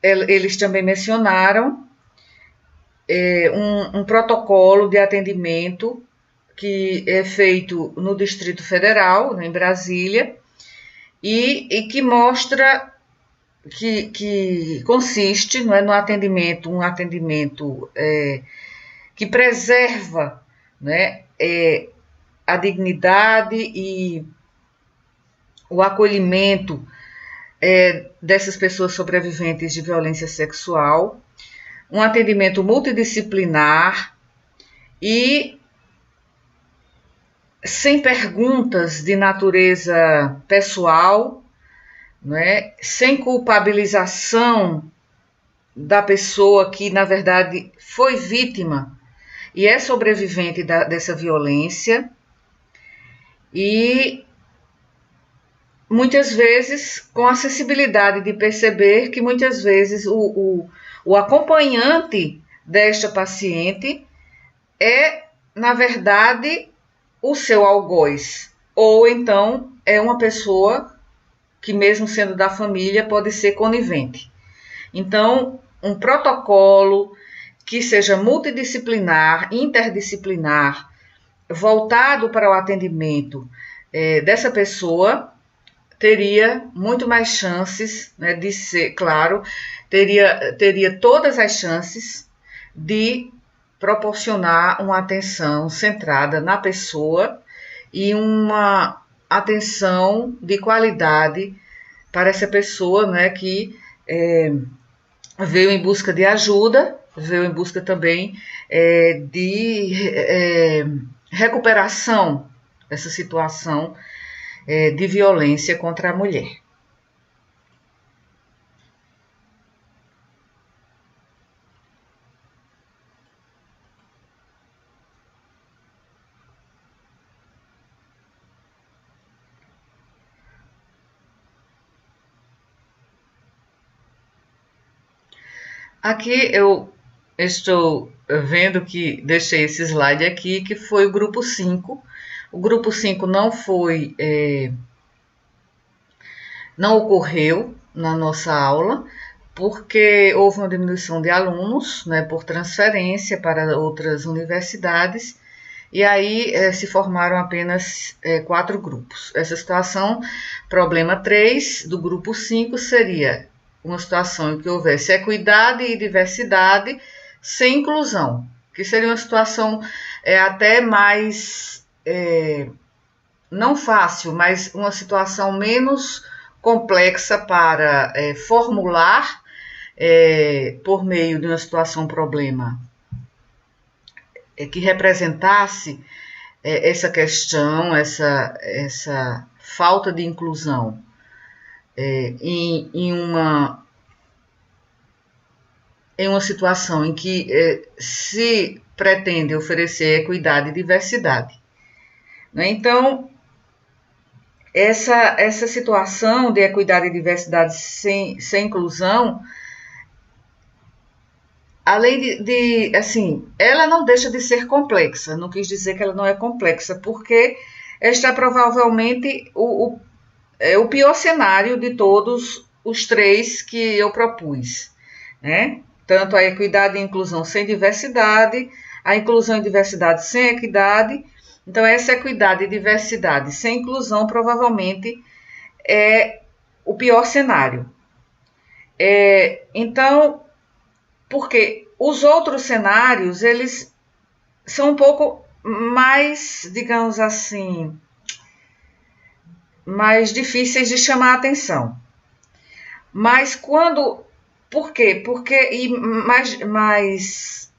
S1: eles também mencionaram um protocolo de atendimento que é feito no Distrito Federal, em Brasília, e que mostra que consiste, não é, no atendimento, um atendimento que preserva, né, a dignidade e o acolhimento dessas pessoas sobreviventes de violência sexual, um atendimento multidisciplinar e sem perguntas de natureza pessoal, né, sem culpabilização da pessoa que, na verdade, foi vítima e é sobrevivente dessa violência, e muitas vezes com a sensibilidade de perceber que muitas vezes o acompanhante desta paciente é, na verdade, o seu algoz, ou então é uma pessoa que, mesmo sendo da família, pode ser conivente. Então, um protocolo que seja multidisciplinar, interdisciplinar, voltado para o atendimento dessa pessoa, teria muito mais chances, né, de ser, claro, teria todas as chances de proporcionar uma atenção centrada na pessoa e uma atenção de qualidade para essa pessoa, né, que veio em busca de ajuda, veio em busca também de recuperação dessa situação de violência contra a mulher. Aqui eu estou vendo que deixei esse slide aqui, que foi o grupo 5. O grupo 5 não ocorreu na nossa aula, porque houve uma diminuição de alunos, né, por transferência para outras universidades, e aí se formaram apenas 4 grupos. Essa situação, problema 3 do grupo 5, seria uma situação em que houvesse equidade e diversidade sem inclusão, que seria uma situação até mais, não fácil, mas uma situação menos complexa para formular por meio de uma situação problema que representasse essa questão, essa falta de inclusão em uma situação em que se pretende oferecer equidade e diversidade. Né? Então, essa situação de equidade e diversidade sem inclusão, além assim, ela não deixa de ser complexa, não quis dizer que ela não é complexa, porque esta é provavelmente o pior cenário de todos os 3 que eu propus, né? Tanto a equidade e inclusão sem diversidade, a inclusão e diversidade sem equidade. Então, essa equidade e diversidade sem inclusão provavelmente é o pior cenário. Então, porque os outros cenários, eles são um pouco mais, digamos assim, mais difíceis de chamar a atenção. Mas quando... Por quê? Porque mais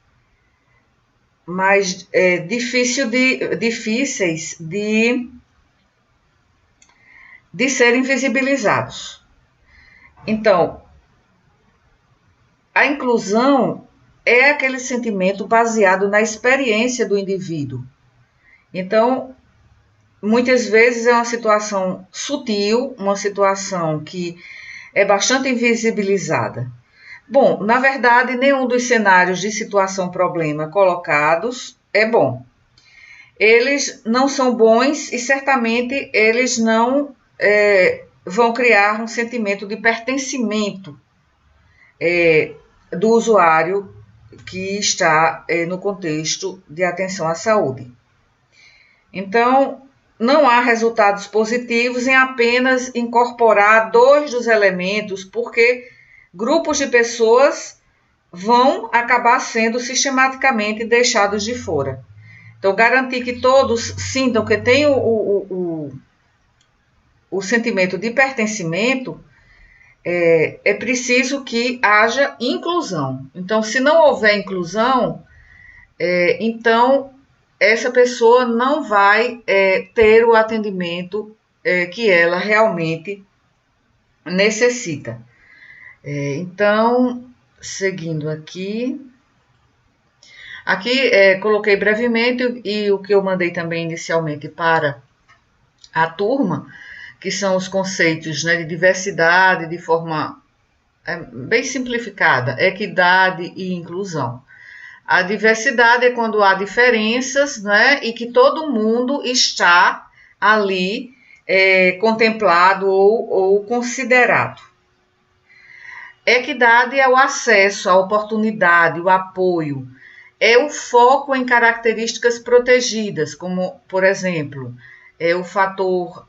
S1: difíceis de serem visibilizados. Então, a inclusão é aquele sentimento baseado na experiência do indivíduo. Então, muitas vezes é uma situação sutil, uma situação que é bastante invisibilizada. Bom, na verdade, nenhum dos cenários de situação-problema colocados é bom. Eles não são bons e certamente eles não vão criar um sentimento de pertencimento do usuário que está no contexto de atenção à saúde. Então, não há resultados positivos em apenas incorporar 2 dos elementos, porque grupos de pessoas vão acabar sendo sistematicamente deixados de fora. Então, garantir que todos sintam que tem o sentimento de pertencimento, é preciso que haja inclusão. Então, se não houver inclusão, então essa pessoa não vai ter o atendimento que ela realmente necessita. Então, seguindo aqui. Aqui coloquei brevemente e o que eu mandei também inicialmente para a turma, que são os conceitos, né, de diversidade de forma bem simplificada, equidade e inclusão. A diversidade é quando há diferenças, né, e que todo mundo está ali contemplado ou considerado. Equidade é o acesso, a oportunidade, o apoio. É o foco em características protegidas, como, por exemplo, o fator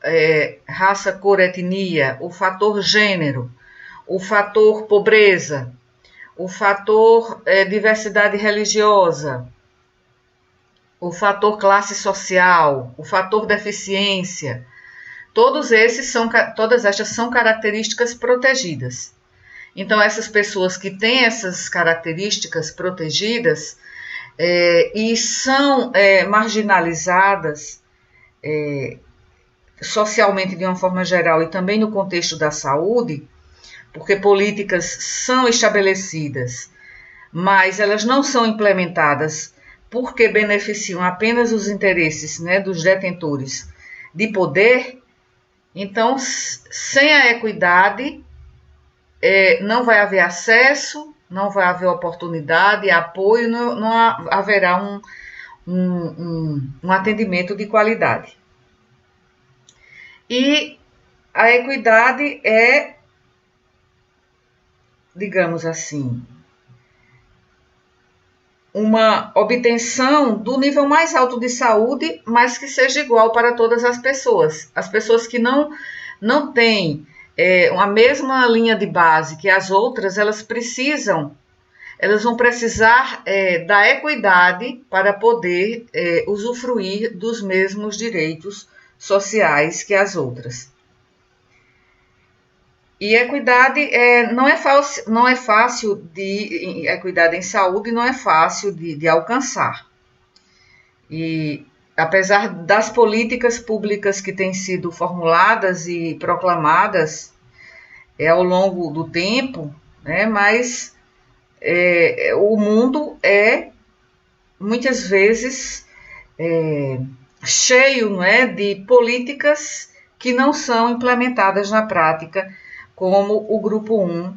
S1: raça, cor, etnia, o fator gênero, o fator pobreza, o fator diversidade religiosa, o fator classe social, o fator deficiência. Todas estas são características protegidas. Então, essas pessoas que têm essas características protegidas e são marginalizadas socialmente de uma forma geral e também no contexto da saúde, porque políticas são estabelecidas, mas elas não são implementadas porque beneficiam apenas os interesses, né, dos detentores de poder. Então, sem a equidade, não vai haver acesso, não vai haver oportunidade, apoio, não haverá um atendimento de qualidade. E a equidade é, digamos assim, uma obtenção do nível mais alto de saúde, mas que seja igual para todas as pessoas. As pessoas que não têm a mesma linha de base que as outras, elas vão precisar da equidade para poder usufruir dos mesmos direitos sociais que as outras. E equidade não é fácil equidade em saúde não é fácil de alcançar. E apesar das políticas públicas que têm sido formuladas e proclamadas ao longo do tempo, né, mas o mundo é muitas vezes cheio, não é, de políticas que não são implementadas na prática, como o grupo 1,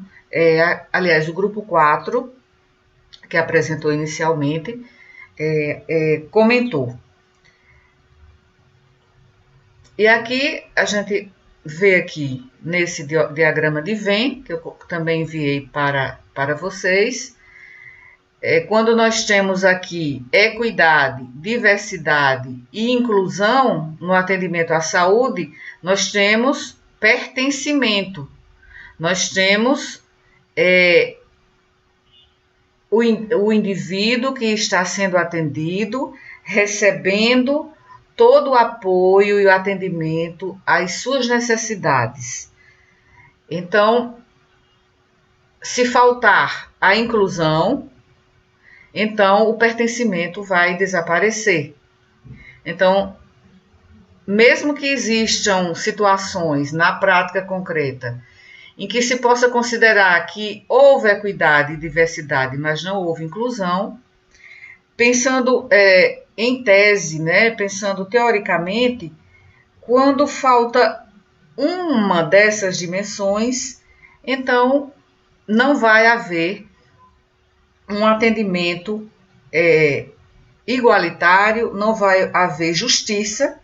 S1: aliás, o grupo 4, que apresentou inicialmente, comentou. E aqui a gente vê aqui nesse diagrama de Venn, que eu também enviei para vocês, quando nós temos aqui equidade, diversidade e inclusão no atendimento à saúde, nós temos pertencimento, nós temos o indivíduo que está sendo atendido, recebendo todo o apoio e o atendimento às suas necessidades. Então, se faltar a inclusão, então o pertencimento vai desaparecer. Então, mesmo que existam situações na prática concreta em que se possa considerar que houve equidade e diversidade, mas não houve inclusão, pensando em tese, né, pensando teoricamente, quando falta uma dessas dimensões, então não vai haver um atendimento igualitário, não vai haver justiça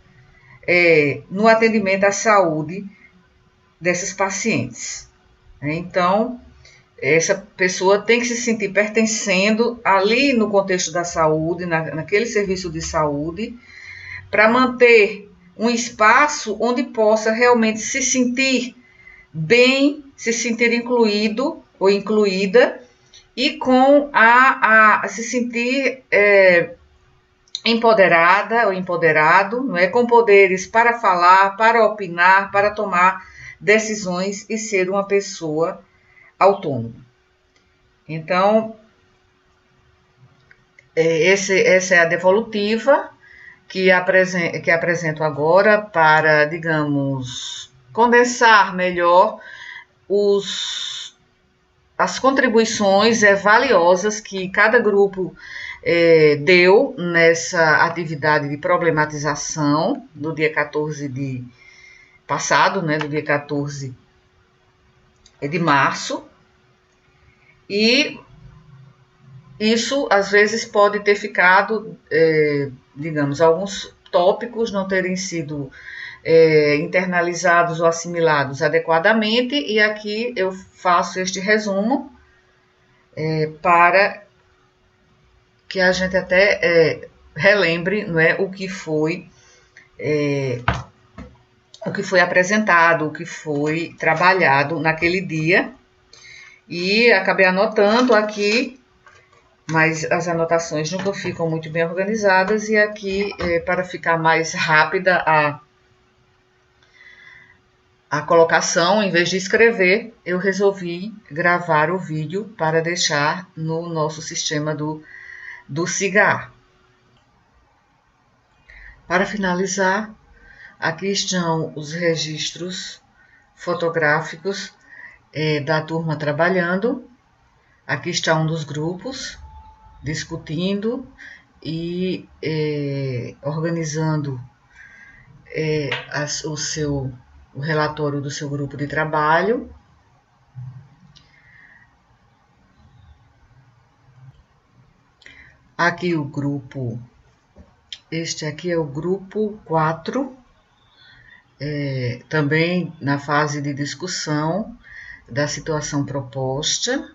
S1: no atendimento à saúde desses pacientes. Então, essa pessoa tem que se sentir pertencendo ali no contexto da saúde, naquele serviço de saúde, para manter um espaço onde possa realmente se sentir bem, se sentir incluído ou incluída e se sentir empoderada ou empoderado, não é, com poderes para falar, para opinar, para tomar decisões e ser uma pessoa autônomo. Então, essa é a devolutiva que apresento agora para, digamos, condensar melhor as contribuições valiosas que cada grupo deu nessa atividade de problematização do dia 14 de passado, né, do dia 14 de março, e isso às vezes pode ter ficado, digamos, alguns tópicos não terem sido internalizados ou assimilados adequadamente, e aqui eu faço este resumo para que a gente até relembre, não é, o que foi apresentado, o que foi trabalhado naquele dia. E acabei anotando aqui, mas as anotações nunca ficam muito bem organizadas, e aqui, para ficar mais rápida a colocação, em vez de escrever, eu resolvi gravar o vídeo para deixar no nosso sistema do SIGA. Para finalizar, aqui estão os registros fotográficos da turma trabalhando. Aqui está um dos grupos discutindo e organizando o relatório do seu grupo de trabalho. Aqui o grupo, este aqui é o grupo 4, também na fase de discussão da situação proposta.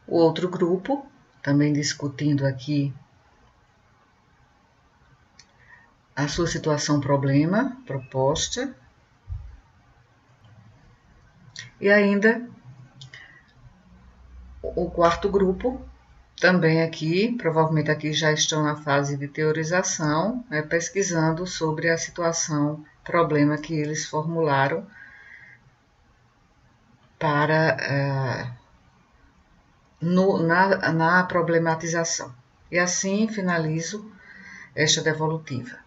S1: O outro grupo, também discutindo aqui a sua situação problema proposta. E ainda o quarto grupo, também aqui, provavelmente aqui já estão na fase de teorização, pesquisando sobre a situação problema que eles formularam para na problematização. E assim finalizo esta devolutiva.